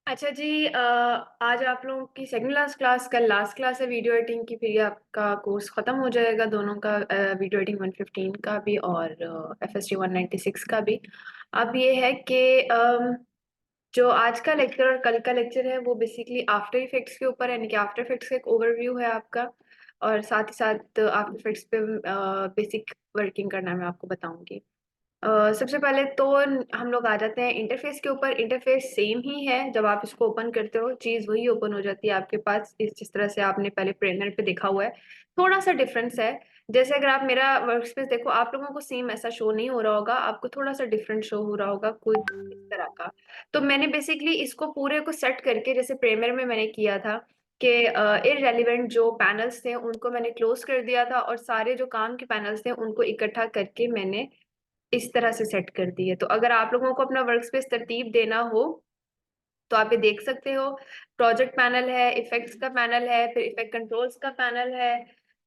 अच्छा जी, आज आप लोगों की सेकंड लास्ट क्लास, कल लास्ट क्लास है वीडियो एडिटिंग की। फिर ये आपका कोर्स ख़त्म हो जाएगा, दोनों का, वीडियो एडिटिंग 115 का भी और FSD 196 का भी। अब ये है कि जो आज का लेक्चर और कल का लेक्चर है वो बेसिकली आफ्टर इफेक्ट्स के ऊपर है, यानी कि आफ्टर इफेक्ट्स का एक ओवरव्यू है आपका। और साथ ही साथ आफ्टर इफेक्ट्स पे बेसिक वर्किंग करना मैं आपको बताऊंगी। सबसे पहले तो हम लोग आ जाते हैं इंटरफेस के ऊपर। इंटरफेस सेम ही है, जब आप इसको ओपन करते हो चीज वही ओपन हो जाती है आपके पास, इस जिस तरह से आपने पहले प्रेमियर पे देखा हुआ है। थोड़ा सा डिफरेंस है। जैसे अगर आप मेरा वर्कस्पेस देखो, आप लोगों को सेम ऐसा शो नहीं हो रहा होगा, आपको थोड़ा सा डिफरेंट शो हो रहा होगा कुछ इस तरह का। तो मैंने बेसिकली इसको पूरे को सेट करके, जैसे प्रेमियर में मैंने किया था कि इररेलेवेंट जो पैनल्स थे उनको मैंने क्लोज कर दिया था, और सारे जो काम के पैनल्स थे उनको इकट्ठा करके मैंने इस तरह से सेट कर दी है। तो अगर आप लोगों को अपना वर्क स्पेस तरतीब देना हो तो आप ये देख सकते हो। प्रोजेक्ट पैनल है, इफेक्ट्स का पैनल है, फिर इफेक्ट कंट्रोल्स का पैनल है,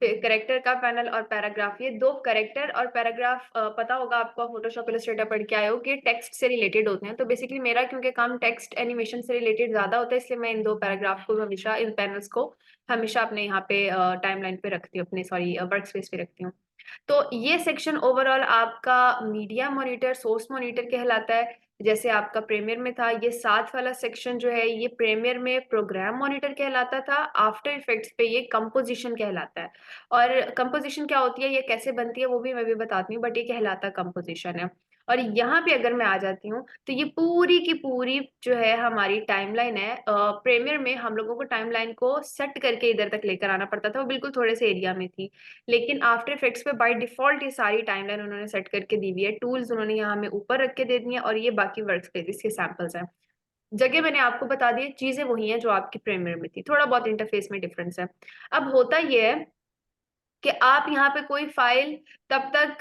फिर करेक्टर का पैनल और पैराग्राफ। ये दो करेक्टर और पैराग्राफ, पता होगा आपको, फोटोशॉप इलस्ट्रेटर पढ़ के आए हो कि टेक्स्ट से रिलेटेड होते हैं। तो बेसिकली मेरा क्योंकि काम टेक्स्ट एनिमेशन से रिलेटेड ज्यादा होता है, इसलिए मैं इन दो पैराग्राफ को हमेशा, इन पैनल्स को हमेशा अपने यहाँ पे टाइमलाइन पे रखती हूँ, अपने सॉरी वर्क स्पेस पे रखती हूँ। तो ये सेक्शन ओवरऑल आपका मीडिया मॉनिटर, सोर्स मॉनिटर कहलाता है। जैसे आपका प्रीमियर में था, ये साथ वाला सेक्शन जो है ये प्रीमियर में प्रोग्राम मॉनिटर कहलाता था। आफ्टर इफेक्ट्स पे ये कंपोजिशन कहलाता है। और कंपोजिशन क्या होती है, ये कैसे बनती है, वो भी मैं भी बताती हूँ, बट ये कहलाता कंपोजिशन है। और यहाँ पे अगर मैं आ जाती हूँ तो ये पूरी की पूरी जो है हमारी टाइमलाइन है। प्रीमियर में हम लोगों को टाइमलाइन को सेट करके इधर तक लेकर आना पड़ता था, वो बिल्कुल थोड़े से एरिया में थी। लेकिन आफ्टर इफेक्ट्स पे बाय डिफॉल्ट ये सारी टाइमलाइन उन्होंने सेट करके दी हुई है। टूल्स उन्होंने यहाँ हमें ऊपर रख के दे दिए हैं, और ये बाकी वर्क स्पेसेस के सैंपल्स हैं। जगह मैंने आपको बता दी, चीजें वही हैं जो आपकी प्रीमियर में थी, थोड़ा बहुत इंटरफेस में डिफरेंस है। अब होता ये है कि आप यहाँ पे कोई फाइल तब तक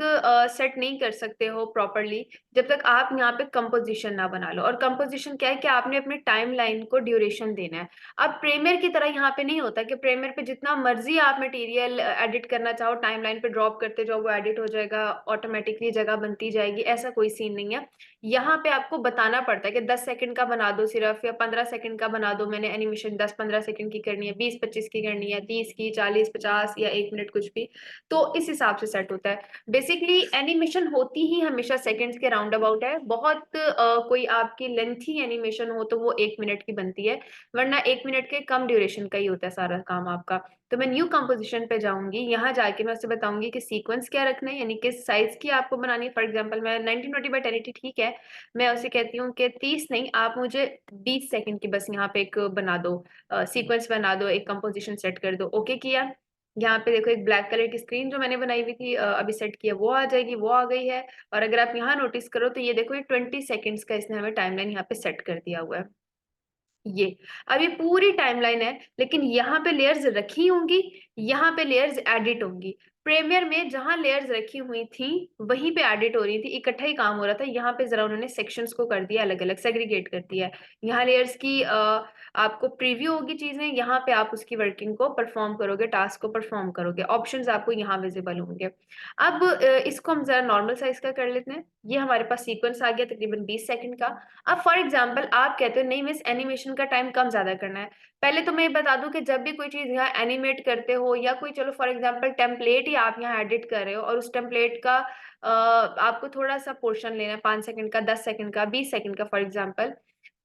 सेट नहीं कर सकते हो प्रॉपरली जब तक आप यहाँ पे कंपोजिशन ना बना लो। और कंपोजिशन क्या है कि आपने अपने टाइमलाइन को ड्यूरेशन देना है। अब प्रीमियर की तरह यहाँ पे नहीं होता कि प्रीमियर पे जितना मर्जी आप मटेरियल एडिट करना चाहो, टाइमलाइन पे ड्रॉप करते जाओ, वो एडिट हो जाएगा, ऑटोमेटिकली जगह बनती जाएगी, ऐसा कोई सीन नहीं है। यहाँ पे आपको बताना पड़ता है कि 10 सेकंड का बना दो सिर्फ, या 15 सेकंड का बना दो। मैंने एनिमेशन 10-15 सेकंड की करनी है, 20-25 की करनी है, 30 की, 40-50 या 1 मिनट, कुछ भी। तो इस हिसाब से सेट होता है। बेसिकली एनिमेशन होती ही हमेशा सेकंड्स के राउंड अबाउट है। बहुत कोई आपकी लेंथी एनिमेशन हो तो वो 1 मिनट की बनती है, वरना 1 मिनट के कम ड्यूरेशन का ही होता है सारा काम आपका। तो मैं न्यू कंपोजिशन पे जाऊंगी, यहाँ जाके मैं उससे बताऊंगी कि सीक्वेंस क्या रखना है, यानी किस साइज की आपको बनानी है। फॉर एग्जांपल मैं 1920x1080, ठीक है, मैं उसे कहती हूँ कि 30 नहीं, आप मुझे 20 सेकंड की बस यहाँ पे एक बना दो, सीक्वेंस बना दो, एक कंपोजिशन सेट कर दो। ओके किया। यहाँ पे देखो एक ब्लैक कलर की स्क्रीन जो मैंने बनाई हुई थी, अभी सेट किया, वो आ जाएगी, वो आ गई है। और अगर आप यहाँ नोटिस करो तो ये देखो, ये 20 सेकेंड्स का इसने हमें टाइमलाइन यहाँ पे सेट कर दिया हुआ है। ये अब ये पूरी टाइमलाइन है, लेकिन यहाँ पे लेयर्स रखी होंगी, यहाँ पे लेयर्स एडिट होंगी। प्रीमियर में जहां लेयर्स रखी हुई थी वहीं पे एडिट हो रही थी, इकट्ठा ही काम हो रहा था। यहाँ पे जरा उन्होंने सेक्शंस को कर दिया अलग अलग, सेग्रीगेट कर दिया है। यहाँ लेयर्स की आपको प्रीव्यू होगी चीजें, यहाँ पे आप उसकी वर्किंग को परफॉर्म करोगे, टास्क को परफॉर्म करोगे, ऑप्शंस आपको यहाँ विजिबल होंगे। अब इसको हम जरा नॉर्मल साइज का कर लेते हैं। ये हमारे पास सीक्वेंस आ गया तकरीबन 20 सेकंड का। अब फॉर एग्जाम्पल आप कहते हो नहीं मिस, एनिमेशन का टाइम कम ज्यादा करना है। पहले तो मैं ये बता दूं कि जब भी कोई चीज यहाँ एनिमेट करते हो, या कोई, चलो फॉर एग्जांपल टेम्पलेट ही आप यहाँ एडिट कर रहे हो, और उस टेम्पलेट का आपको थोड़ा सा पोर्शन लेना है, 5 सेकंड का, 10 सेकंड का, 20 सेकंड का फॉर एग्जाम्पल।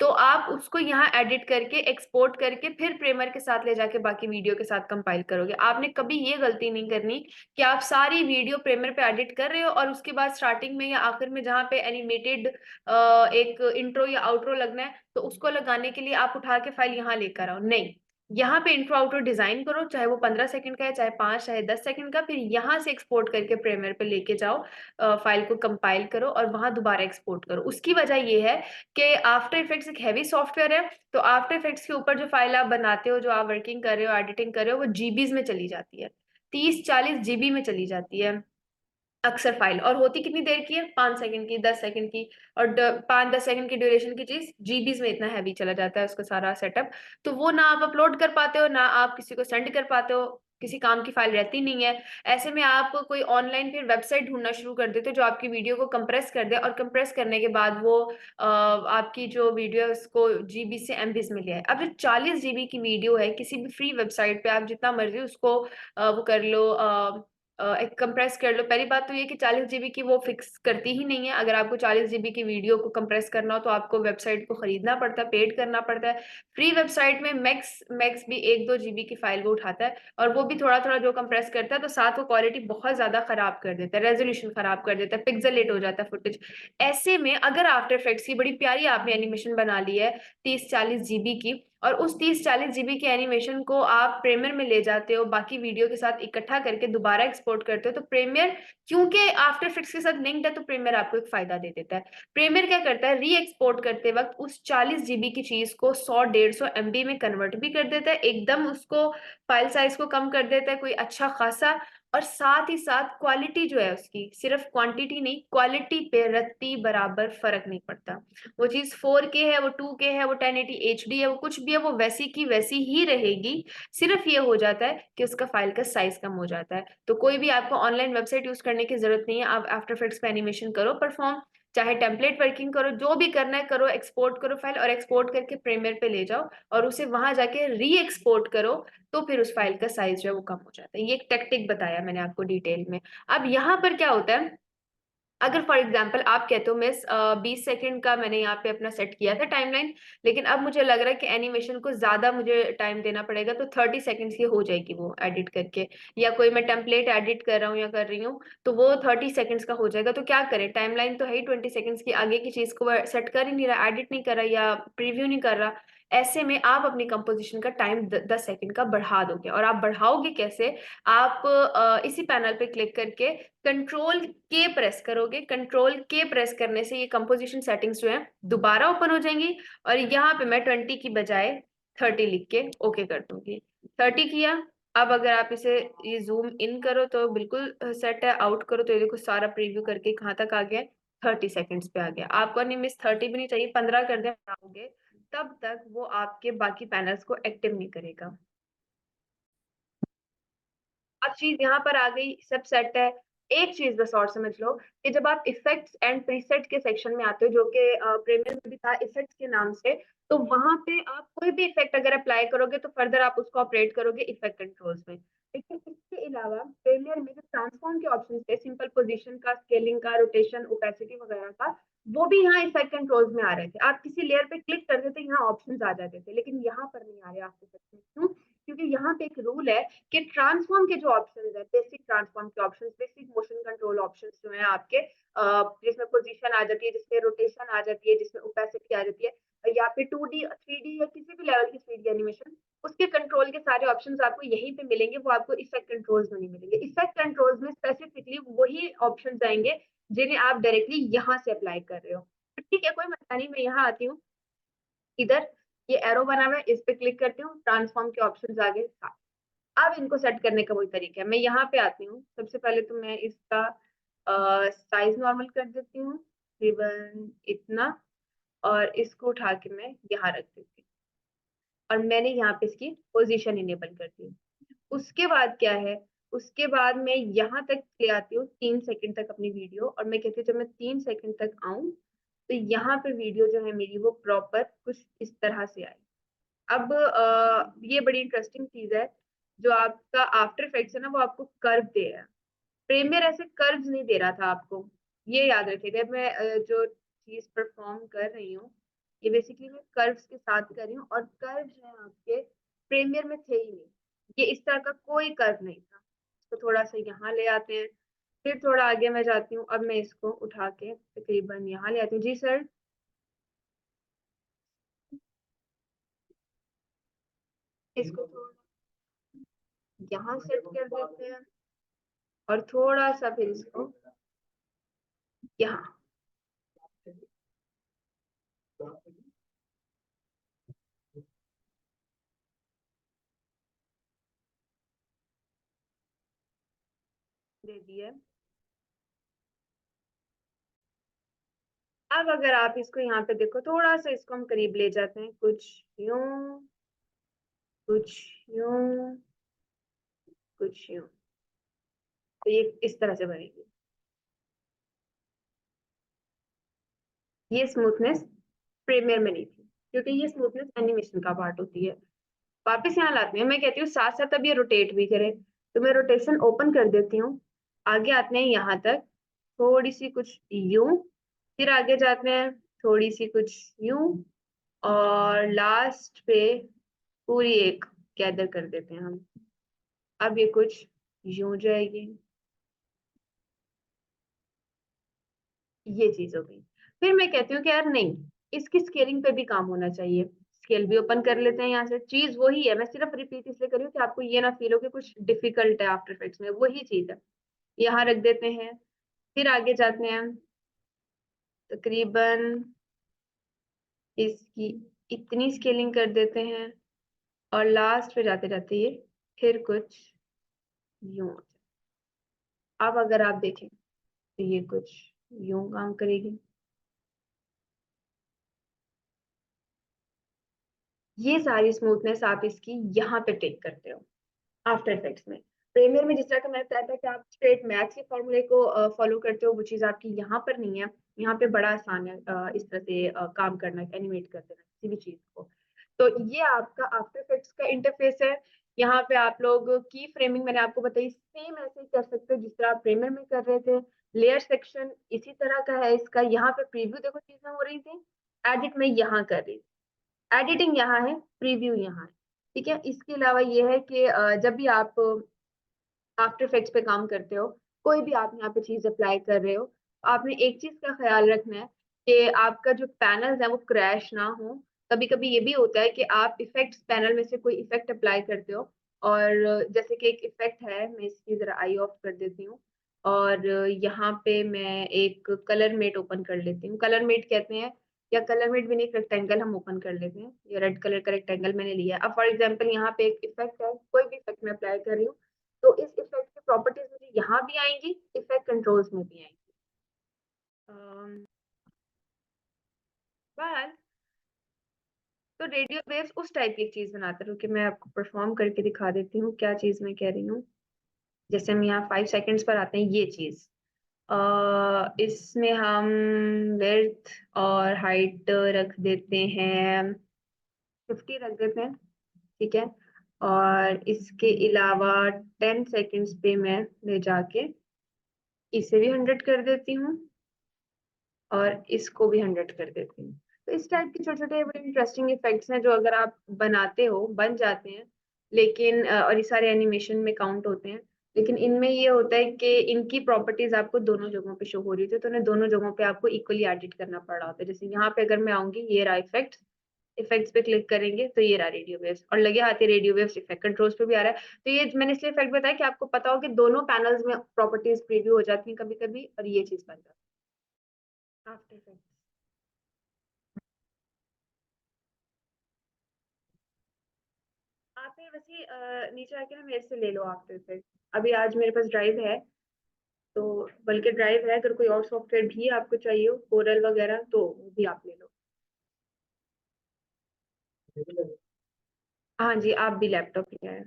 तो आप उसको यहाँ एडिट करके, एक्सपोर्ट करके, फिर प्रेमर के साथ ले जाके बाकी वीडियो के साथ कंपाइल करोगे। आपने कभी ये गलती नहीं करनी कि आप सारी वीडियो प्रेमर पे एडिट कर रहे हो और उसके बाद स्टार्टिंग में या आखिर में जहाँ पे एनिमेटेड एक इंट्रो या आउट्रो लगना है, तो उसको लगाने के लिए आप उठा के फाइल यहाँ लेकर आओ। नहीं, यहाँ पे इंट्रो आउट्रो डिजाइन करो, चाहे वो 15 सेकंड का है, चाहे 5, चाहे 10 सेकंड का, फिर यहाँ से एक्सपोर्ट करके प्रीमियर पे लेके जाओ, फाइल को कंपाइल करो और वहां दोबारा एक्सपोर्ट करो। उसकी वजह ये है कि आफ्टर इफेक्ट्स एक हैवी सॉफ्टवेयर है, तो आफ्टर इफेक्ट्स के ऊपर जो फाइल आप बनाते हो, जो आप वर्किंग कर रहे हो, एडिटिंग कर रहे हो, वो जीबीज में चली जाती है, 30-40 जीबी में चली जाती है। अक्सर फाइल, और होती कितनी देर की है, 5 सेकंड की, 10 सेकंड की, और 5-10 सेकंड की ड्यूरेशन की चीज जीबीज में इतना हैवी चला जाता है उसका सारा सेटअप। तो वो ना आप अपलोड कर पाते हो, ना आप किसी को सेंड कर पाते हो, किसी काम की फाइल रहती नहीं है। ऐसे में आप कोई ऑनलाइन फिर वेबसाइट ढूंढना शुरू कर देते हो जो आपकी वीडियो को कंप्रेस कर दे, और कंप्रेस करने के बाद वो आपकी जो वीडियो है उसको जीबी से एमबीज में ले आए। अब जो 40 जीबी की वीडियो है, किसी भी फ्री वेबसाइट पे आप जितना मर्जी उसको वो कर लो, एक कंप्रेस कर लो। पहली बात तो ये कि 40 जीबी की वो फिक्स करती ही नहीं है। अगर आपको 40 जीबी की वीडियो को कंप्रेस करना हो तो आपको वेबसाइट को खरीदना पड़ता है, पेड करना पड़ता है। फ्री वेबसाइट में मैक्स मैक्स भी 1-2 जीबी की फाइल वो उठाता है, और वो भी थोड़ा थोड़ा जो कंप्रेस करता है, तो साथ वो क्वालिटी बहुत ज्यादा खराब कर देता है, रेजोल्यूशन खराब कर देता है, पिक्सेलेट हो जाता है फुटेज। ऐसे में अगर आफ्टर इफेक्ट्स की बड़ी प्यारी आपने एनिमेशन बना ली है 30-40 जीबी की, और उस 30-40 जीबी की एनिमेशन को आप प्रीमियर में ले जाते हो, बाकी वीडियो के साथ इकट्ठा करके दोबारा एक्सपोर्ट करते हो, तो प्रीमियर, क्योंकि आफ्टर इफेक्ट्स के साथ लिंक्ड है, तो प्रीमियर आपको एक फायदा दे देता है। प्रीमियर क्या करता है, री एक्सपोर्ट करते वक्त उस 40 जीबी की चीज को 100-150 MB में कन्वर्ट भी कर देता है, एकदम उसको फाइल साइज को कम कर देता है कोई अच्छा खासा। और साथ ही साथ क्वालिटी जो है उसकी, सिर्फ क्वांटिटी नहीं, क्वालिटी पे रत्ती बराबर फर्क नहीं पड़ता। वो चीज 4K है, वो 2K है, वो 1080 HD है, वो कुछ भी है, वो वैसी की वैसी ही रहेगी। सिर्फ ये हो जाता है कि उसका फाइल का साइज कम हो जाता है। तो कोई भी आपको ऑनलाइन वेबसाइट यूज करने की जरूरत नहीं है, आप आफ्टर इफेक्ट्स पे एनिमेशन करो, परफॉर्म, चाहे टेम्पलेट वर्किंग करो, जो भी करना है करो, एक्सपोर्ट करो फाइल, और एक्सपोर्ट करके प्रीमियर पे ले जाओ, और उसे वहां जाके री एक्सपोर्ट करो, तो फिर उस फाइल का साइज जो है वो कम हो जाता है। ये एक टेक्टिक बताया मैंने आपको डिटेल में। अब यहाँ पर क्या होता है, अगर फॉर एग्जाम्पल आप कहते हो मिस 20 सेकंड का मैंने यहाँ पे अपना सेट किया था टाइमलाइन, लेकिन अब मुझे लग रहा है कि एनिमेशन को ज्यादा मुझे टाइम देना पड़ेगा, तो 30 सेकंड्स की हो जाएगी वो एडिट करके, या कोई मैं टेम्पलेट एडिट कर रहा हूँ या कर रही हूँ, तो वो 30 सेकंड्स का हो जाएगा। तो क्या करें, टाइमलाइन तो है ही 20 सेकंड्स की, आगे की चीज को सेट कर ही नहीं रहा, एडिट नहीं कर रहा या प्रीव्यू नहीं कर रहा। ऐसे में आप अपनी कंपोजिशन का टाइम 10 सेकंड का बढ़ा दोगे, और आप बढ़ाओगे कैसे, आप इसी पैनल पे क्लिक करके कंट्रोल के प्रेस करोगे। कंट्रोल के प्रेस करने से ये कंपोजिशन सेटिंग्स जो है दोबारा ओपन हो जाएंगी, और यहाँ पे मैं 20 की बजाय 30 लिख के ओके कर दूंगी। 30 किया। अब अगर आप इसे ये जूम इन करो तो बिल्कुल सेट है, आउट करो तो ये देखो सारा प्रीव्यू करके कहाँ तक आ गया, 30 सेकंड्स पे आ गया। आपको नहीं मिस 30 भी नहीं चाहिए, 15 कर दे आओगे, तब तक वो आपके बाकी पैनल्स को एक्टिव नहीं करेगा। अब चीज यहाँ पर आ गई, सब सेट है। एक चीज बस और समझ लो कि जब आप इफेक्ट्स एंड प्रीसेट के सेक्शन में आते हो, जो कि प्रीमियर में भी था इफेक्ट्स के नाम से, तो वहां पे आप कोई भी इफेक्ट अगर अप्लाई करोगे तो फर्दर आप उसको ऑपरेट करोगे इफेक्ट कंट्रोल्स में। लेकिन इसके अलावा प्रीमियर में जो ट्रांसफॉर्म के ऑप्शन थे, सिंपल पोजीशन का, स्केलिंग का, रोटेशन, ओपेसिटी वगैरह का, वो भी यहाँ इफेक्ट कंट्रोल्स में आ रहे थे। आप किसी लेयर पे क्लिक करते थे, यहाँ ऑप्शंस आ जाते थे, लेकिन यहाँ पर नहीं आ रहे आपके सेक्शन में। क्यों? क्योंकि यहाँ पे एक रूल है कि ट्रांसफॉर्म के जो ऑप्शन है, बेसिक ट्रांसफॉर्म के option, basic motion control option जो है आपके, जिसमें पोजीशन आ जाती है, जिसमें रोटेशन आ जाती है, जिसमें ओपेसिटी आ जाती है, या फिर 2D 3D या किसी भी लेवल की 3D एनिमेशन, उसके कंट्रोल के सारे ऑप्शंस आपको यहीं पे मिलेंगे, वो आपको इफेक्ट कंट्रोल्स में नहीं मिलेंगे। इफेक्ट कंट्रोल्स में स्पेसिफिकली वही ऑप्शंस आएंगे जिन्हें आप डायरेक्टली यहाँ से अप्लाई कर रहे हो। तो ठीक है, कोई मसला नहीं, मैं यहाँ आती हूँ, इधर ये एरो बना हुआ है, इस पे क्लिक करती हूँ, ट्रांसफॉर्म के ऑप्शंस आ गए। अब इनको सेट करने का वही तरीका है, मैं यहाँ पे आती हूँ, सबसे पहले तो मैं इसका साइज नॉर्मल कर देती हूँ, तकरीबन इतना, और इसको उठा के मैं यहाँ रख देती हूँ, और मैंने यहाँ पे इसकी पोजीशन इनेबल कर दी। उसके बाद क्या है, उसके बाद मैं यहाँ तक ले आती हूँ 3 सेकंड तक अपनी वीडियो, और मैं कहती हूँ जब मैं 3 सेकंड तक आऊं तो यहाँ पे वीडियो जो है मेरी वो प्रॉपर कुछ इस तरह से आए। अब ये बड़ी इंटरेस्टिंग चीज है, जो आपका आफ्टर इफेक्ट्स है ना, वो आपको कर्व दे रहा है। प्रीमियर ऐसे कर्व्स नहीं दे रहा था आपको, ये याद रखिएगा। मैं जो चीज परफॉर्म कर रही हूँ, ये बेसिकली मैं कर्व्स के साथ कर रही हूँ, और कर्व जो है आपके प्रीमियर में थे ही नहीं, ये इस तरह का कोई कर्व नहीं था। तो थोड़ा सा यहाँ ले आते हैं, फिर थोड़ा आगे मैं जाती हूँ, अब मैं इसको उठा के तकरीबन यहाँ ले आती हूँ। जी सर, इसको थोड़ा यहाँ सेट कर देते हैं, और थोड़ा सा फिर इसको यहाँ दे दिया। अब अगर आप इसको यहाँ पे देखो, थोड़ा सा इसको हम करीब ले जाते हैं, कुछ यूं, कुछ यूं, कुछ यूं, तो ये इस तरह से बनेगी। ये स्मूथनेस प्रीमियर में नहीं थी, क्योंकि ये स्मूथनेस एनिमेशन का पार्ट होती है। वापस यहाँ लाते हैं, मैं कहती हूँ साथ साथ अब ये रोटेट भी करे, तो मैं रोटेशन ओपन कर देती हूँ। आगे आते हैं यहाँ तक, थोड़ी सी कुछ यूं, फिर आगे जाते हैं थोड़ी सी कुछ यूं, और लास्ट पे पूरी एक गैदर कर देते हैं हम। अब ये कुछ यूं जाएगी, ये चीज हो गई। फिर मैं कहती हूँ कि यार नहीं, इसकी स्केलिंग पे भी काम होना चाहिए। स्केल भी ओपन कर लेते हैं यहाँ से, चीज वही है, मैं सिर्फ रिपीट इसलिए कर रही हूँ कि आपको ये ना फील हो कि कुछ डिफिकल्ट है आफ्टर इफेक्ट्स में, वही चीज है। यहाँ रख देते हैं, फिर आगे जाते हैं, तकरीबन इसकी इतनी स्केलिंग कर देते हैं, और लास्ट पे जाते जाते ये फिर कुछ यूं हो जाए। अब अगर आप देखें तो ये कुछ यूं काम करेगी। ये सारी स्मूथनेस आप इसकी यहाँ पे टेक करते हो आफ्टर इफेक्ट्स में। प्रीमियर में जिस तरह का मैंने बताया था कि आप स्ट्रेट मैथ्स के फॉर्मूले को फॉलो करते हो, वो चीज आपकी यहाँ पर नहीं है। यहाँ पे बड़ा आसान है इस तरह से काम करना, एनिमेट कर देना किसी भी चीज को। तो ये आपका आफ्टर इफेक्ट्स का इंटरफेस है। यहाँ पे आप लोग की फ्रेमिंग मैंने आपको बताई, सेम ऐसे ही कर सकते हो जिस तरह आप प्रीमियर में कर रहे थे। लेयर सेक्शन इसी तरह का है इसका। यहाँ पे प्रीव्यू देखो चीजें हो रही थी, एडिट में यहाँ कर रही, एडिटिंग यहाँ है, प्रीव्यू यहाँ है। ठीक है, इसके अलावा ये है कि जब भी आप आफ्टर इफेक्ट्स पे काम करते हो, कोई भी आप यहाँ पे चीज अप्लाई कर रहे हो, आपने एक चीज का ख्याल रखना है कि आपका जो पैनल्स है वो क्रैश ना हो। कभी कभी ये भी होता है कि आप इफेक्ट्स पैनल में से कोई इफेक्ट अप्लाई करते हो, और जैसे कि एक इफेक्ट है, मैं इसकी जरा आई ऑफ कर देती हूँ, और यहाँ पे मैं एक कलर मेट ओपन कर लेती हूँ। कलर मेट कहते हैं, या कलर मेट भी नहीं, एक रेक्टेंगल हम ओपन कर लेते हैं। ये रेड कलर का रेक्टेंगल मैंने लिया। अब फॉर एग्जांपल यहाँ पे एक इफेक्ट है, कोई भी इफेक्ट मैं अप्लाई कर रही हूँ, तो इस इफेक्ट की प्रॉपर्टीज मुझे यहाँ भी आएंगी, इफेक्ट कंट्रोल्स में भी आएंगी। बस, तो रेडियो वेव्स उस टाइप की चीज बनाते रहो कि मैं आपको परफॉर्म करके दिखा देती हूँ क्या चीज मैं कह रही हूँ। जैसे हम यहाँ 5 सेकेंड्स पर आते हैं, ये चीज इसमें हम विड्थ और हाइट रख देते हैं, 50 रख देते हैं। ठीक है, और इसके अलावा 10 सेकेंड्स पे मैं ले जाके इसे भी 100 कर देती हूँ, और इसको भी 100 कर देती हूँ। तो इस टाइप के छोटे छोटे बड़े इंटरेस्टिंग इफेक्ट्स हैं जो अगर आप बनाते हो बन जाते हैं। लेकिन और ये सारे एनिमेशन में काउंट होते हैं। लेकिन इनमें ये होता है कि इनकी प्रॉपर्टीज आपको दोनों जगहों पे शो हो रही थी, तो उन्हें दोनों जगहों पे आपको इक्वली एडिट करना पड़ रहा होता है। जैसे यहाँ पे अगर मैं आऊंगी, ये रहा इफेक्ट, इफेक्ट्स पे क्लिक करेंगे तो ये रहा रेडियो वेव्स, और लगे हाथ रेडियो वेव्स इफेक्ट कंट्रोल्स पे भी आ रहा है। तो ये मैंने इसलिए इफेक्ट बताया कि आपको पता हो कि दोनों पैनल्स में प्रॉपर्टीज प्रीव्यू हो जाती हैं कभी कभी, और ये चीज बन जाती है आफ्टर इफेक्ट्स। आप ये वैसे नीचे आके ना मेरे से ले लो आफ्टर इफेक्ट। अभी आज मेरे पास ड्राइव है, तो बल्कि ड्राइव है, अगर कोई और सॉफ्टवेयर भी आपको चाहिए हो, कोरल वगैरह, तो वो भी आप ले लो। हाँ जी, आप भी लैपटॉप ले आए।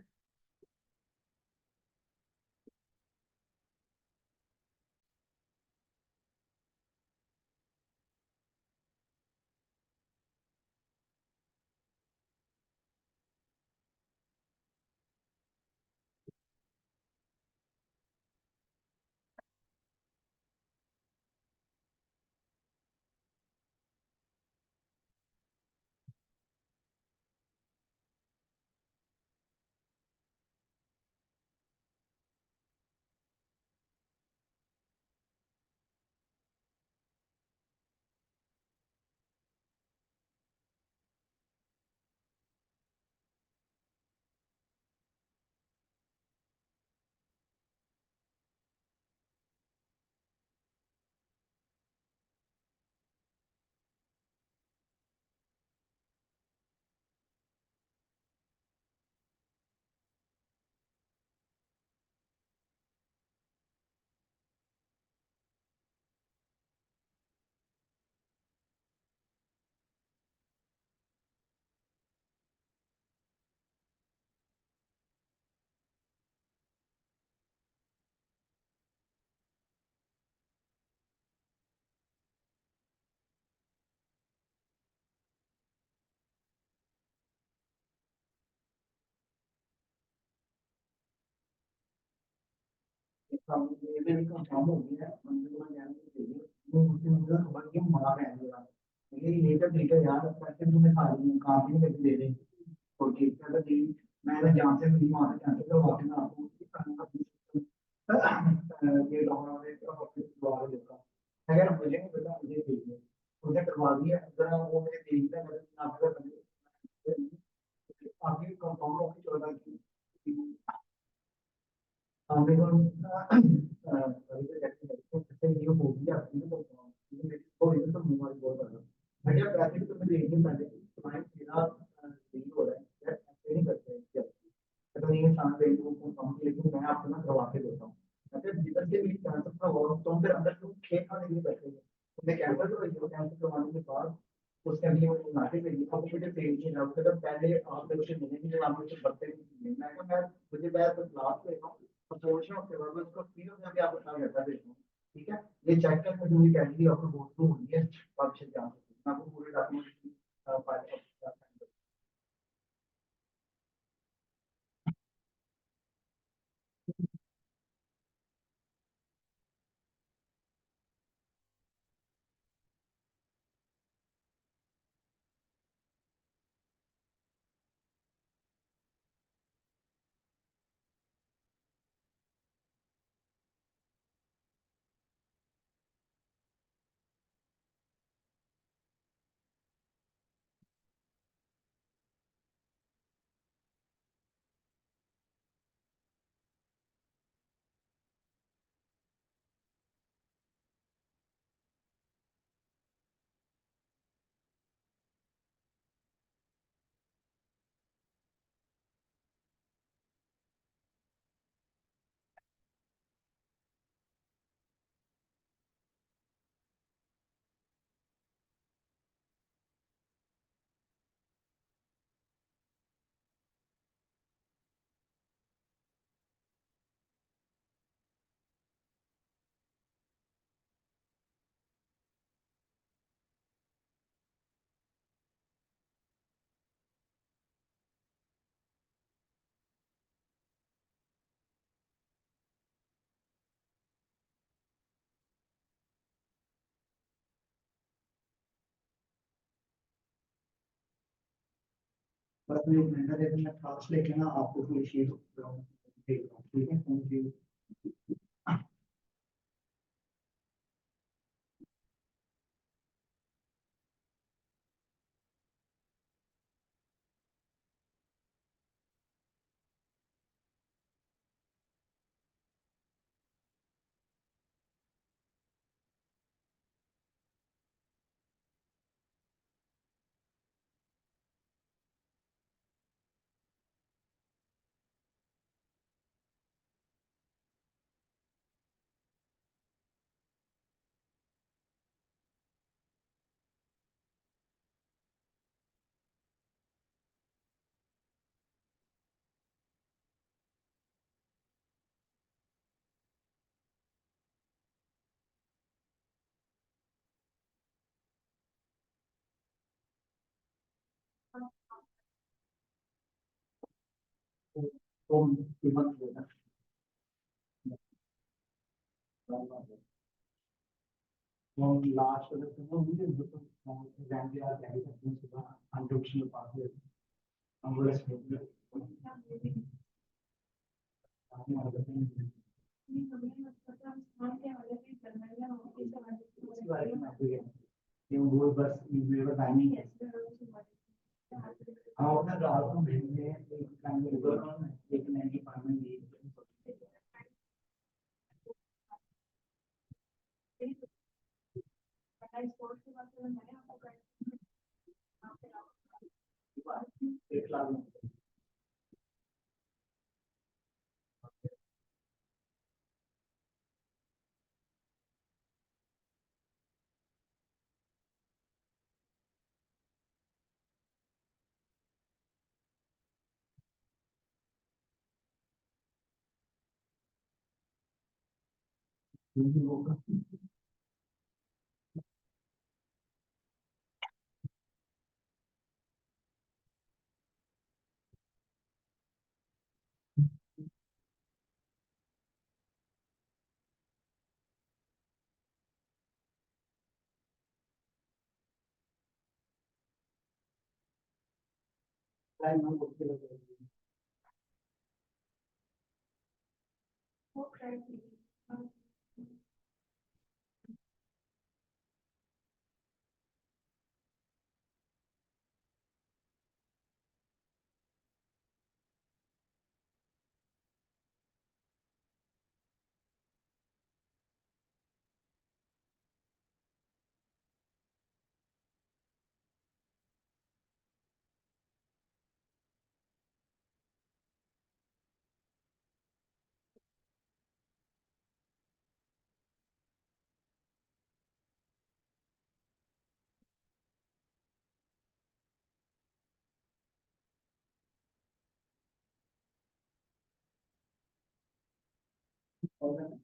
हम ये भी कंफर्म हो गया है मंदिर में जाने के लिए वो मुझे मुझे खबर कि मना रहने लगा ये तो ठीक है यार पैसे तुम्हें खा लिए काम नहीं करके दे दें तो ठीक है तो ठीक मैंने जहाँ से मेरी वहाँ से कैंसिल करवा के मैं आपको ये लॉकडाउन में ऑफिस करवा देता अगर मुझे नहीं पता मुझे चाहिए मुझे करवा दिया अगर वो मुझे देखता है आपका आगे कंफर्म होकर चौदह की मेरे को ये हो गया अपनी तो ये तो मुंह वाली बहुत ज्यादा भैया पैसे तो मैं देखिए पहले तुम्हारे मेरा यही हो रहा है यार ऐसे नहीं करते हैं क्या तो ये इंसान पे को कम लेकिन मैं आपको ना करवा के देता हूँ मतलब जिधर से भी कैंसर का हो तो फिर अंदर तुम खेल खाने के लिए बैठे हो तुमने कैंसर तो जो कैंसर करवाने के बाद उसके लिए वो नाटे पे लिखा मुझे पेज नहीं रहा तो पहले आप मुझे मिलेंगे जब आप मुझे बढ़ते नहीं मैं कहा मैं मुझे मैं तो क्लास ले रहा हूँ तो सोच रहा हूँ कि मैं उसको फ्री हो जाके आपको काम करता देता हूँ ठीक है ये चेक कर मुझे ये कैटेगरी आपको बहुत टू होनी है आप इसे जान सकते हैं मैं आपको पूरे डॉक्यूमेंट फाइल बस मैं एक घंटा देकर मैं क्लास लेके ना आपको पूरी शीट देख रहा हूँ ठीक है थैंक यू तो कीमत लेना वो लास्ट में तो मुझे एग्जाम के बाद जारी करते हैं सुबह अनडोक्शन पास है हम लोग इसमें उसके बारे में आपको ये वो बस मेरे टाइमिंग है हाँ अपना रात को भेजने एक काम एक नई डिपार्टमेंट दी एक लाख होगा टाइम हम बोलते हैं और हम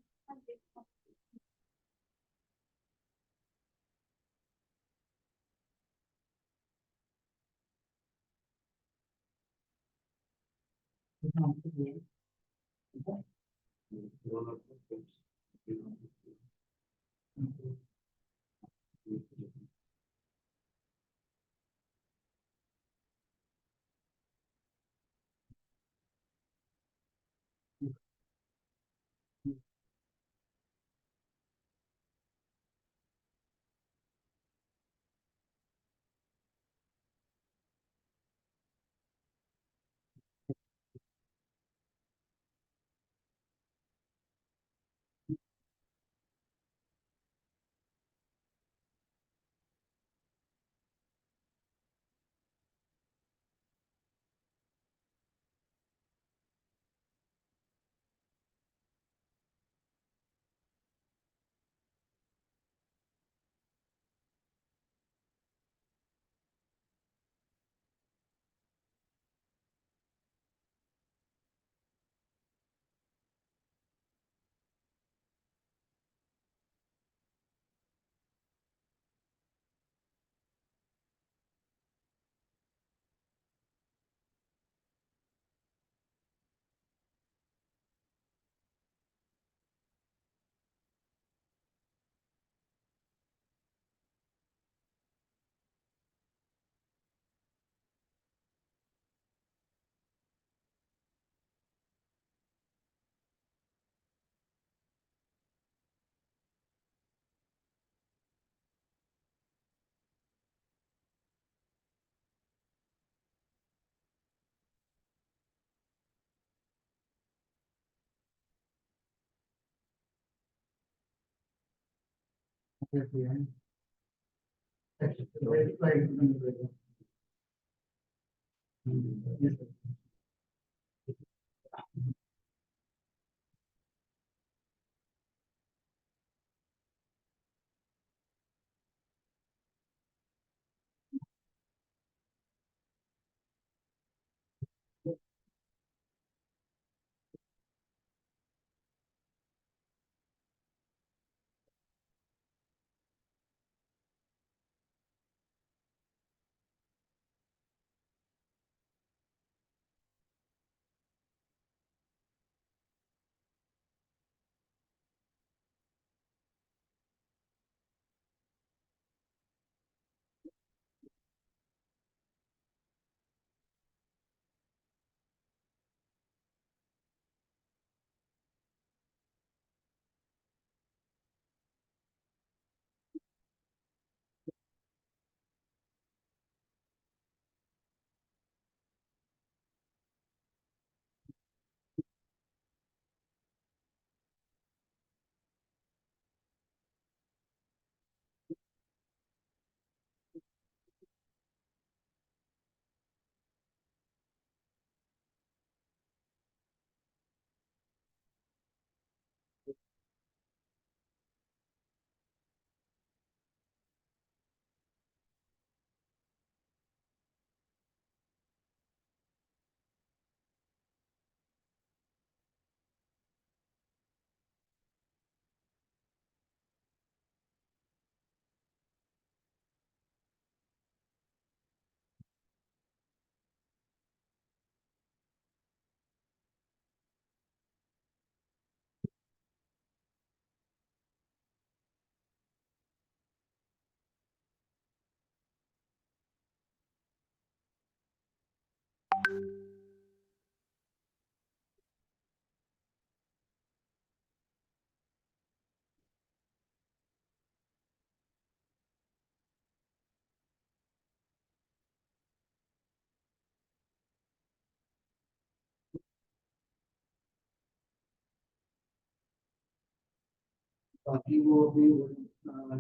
बाकी वो अपनी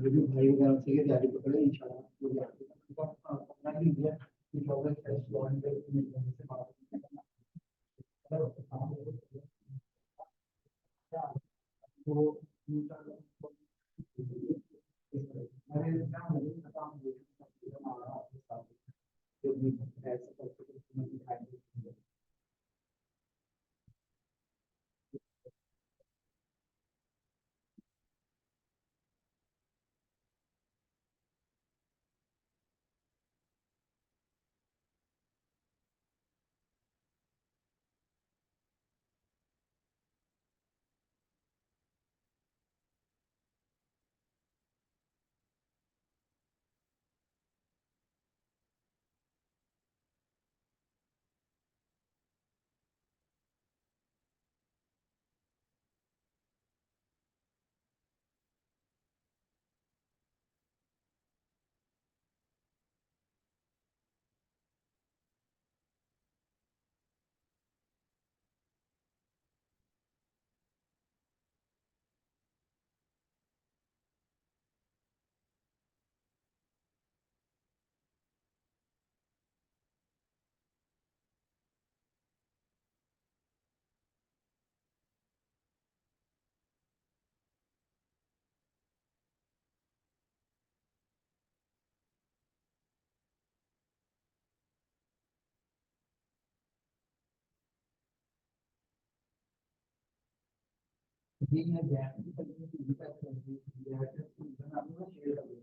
जो भी भाई वगैरह थे तैयारी पकड़े इंशाल्लाह वो जाके उनका अपना ही है कि जो है टेस्ट बॉन्ड से बात करना है वो मैंने क्या मुझे काम हमारा जो भी ऐसा करके जी मैं बैठ भी सकती हूँ भी कर सकती हूँ बैठ के आपको शेयर कर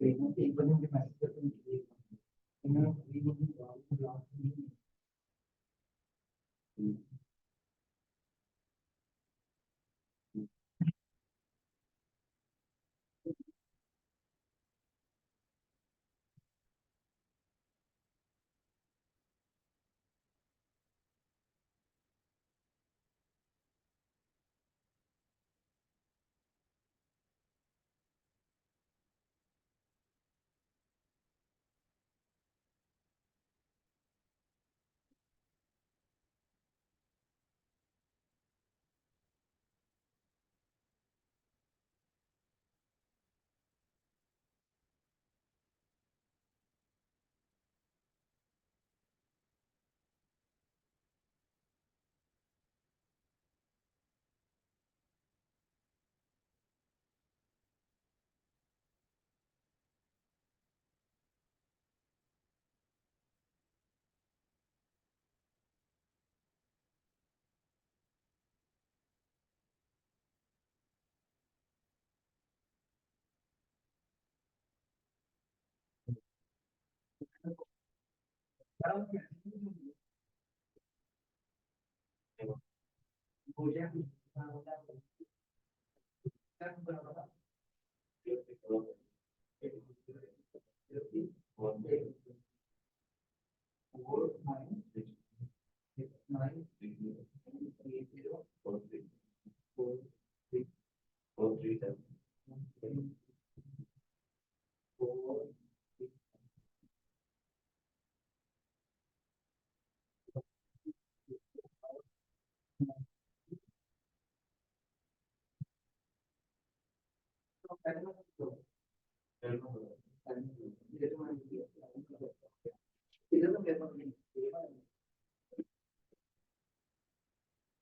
एक बार मुझे मैसेज करते हैं मैं फ्री नहीं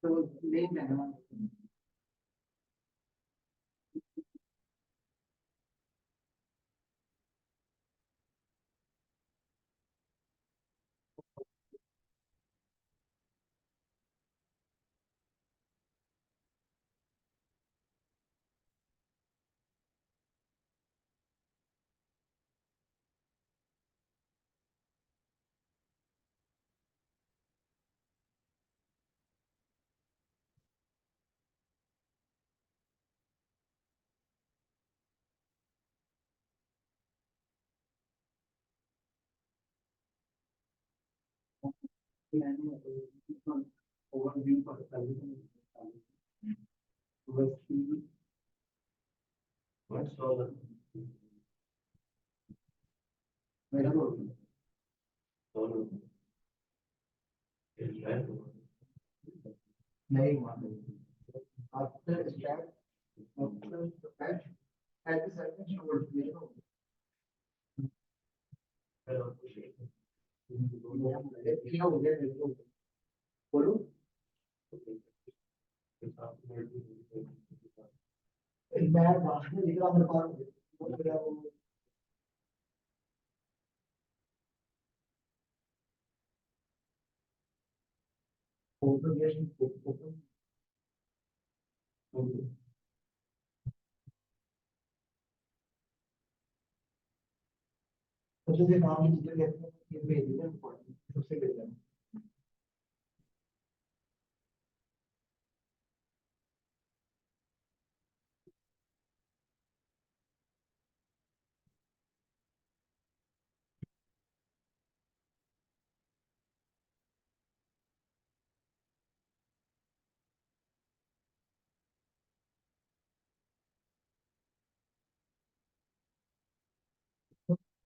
तो नहीं कहना overview for the service. What's all the मेरा बोल नहीं after start after the patch at the certain short क्या हो गया बोलो मैं भाषण में लिख रहा मेरे पास सबसे काम की चीजें कहते हैं ये भेज देना सबसे पहले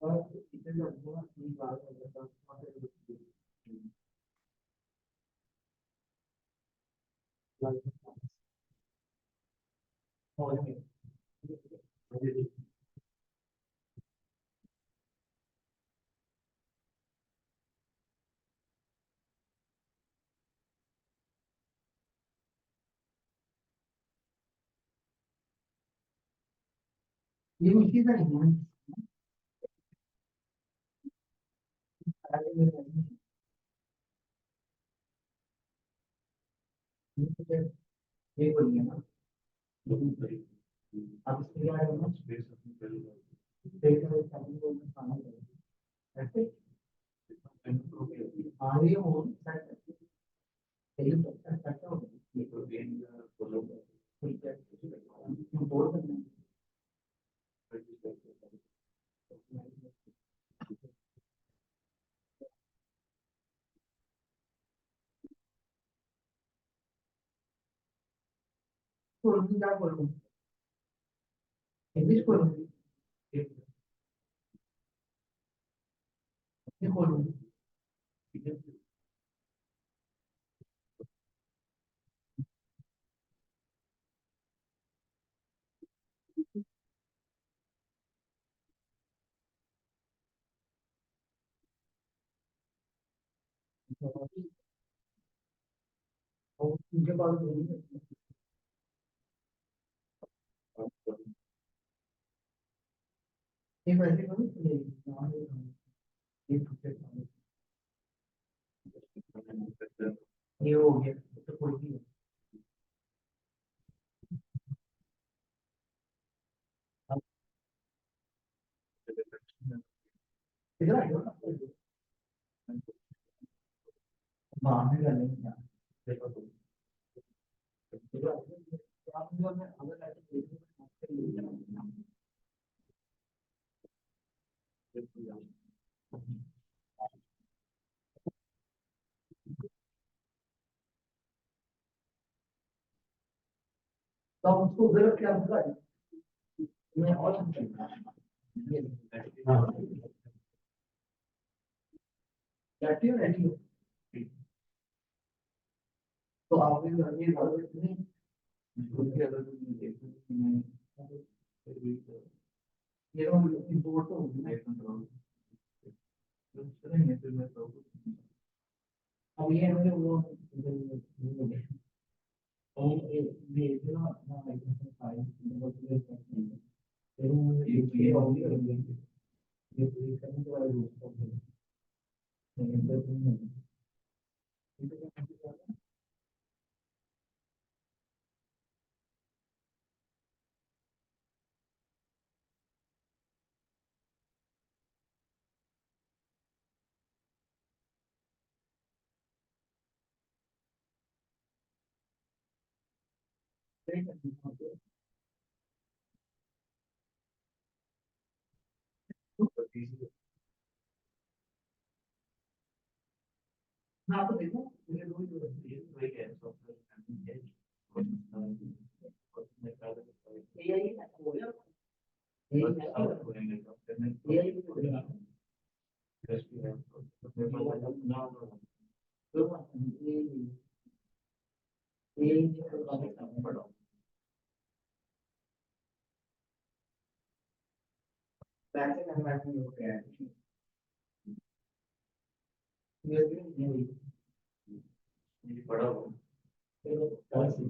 और इतने लोगों का तीन बार हो जाता है ये मुश्किल नहीं है ये बोलिए ना आप इसके लिए आए हो ना ऐसे आ रही हो बोल क्या बोलूँ इंग्लिश बोलूँ बोलूँ उनके पास ये वैसे करूँ ये हो गया तो कोई नहीं इधर आ जाओ बाहर में करने देखो आप अगर ऐसे तो हम उसको गलत क्या होगा मैं और बैठी हो रेडी हो तो आप ये नहीं उनके अलग ये तो इम्पोर्ट तो होगी ना अब ये हमें वो और ये जो ना लाइसेंस फाइल वो क्लियर करते हैं फिर वो ये होगी ये पूरी करने के बाद उसको हाँ तो देखो मुझे यही हो गया बड़ा हो कैसे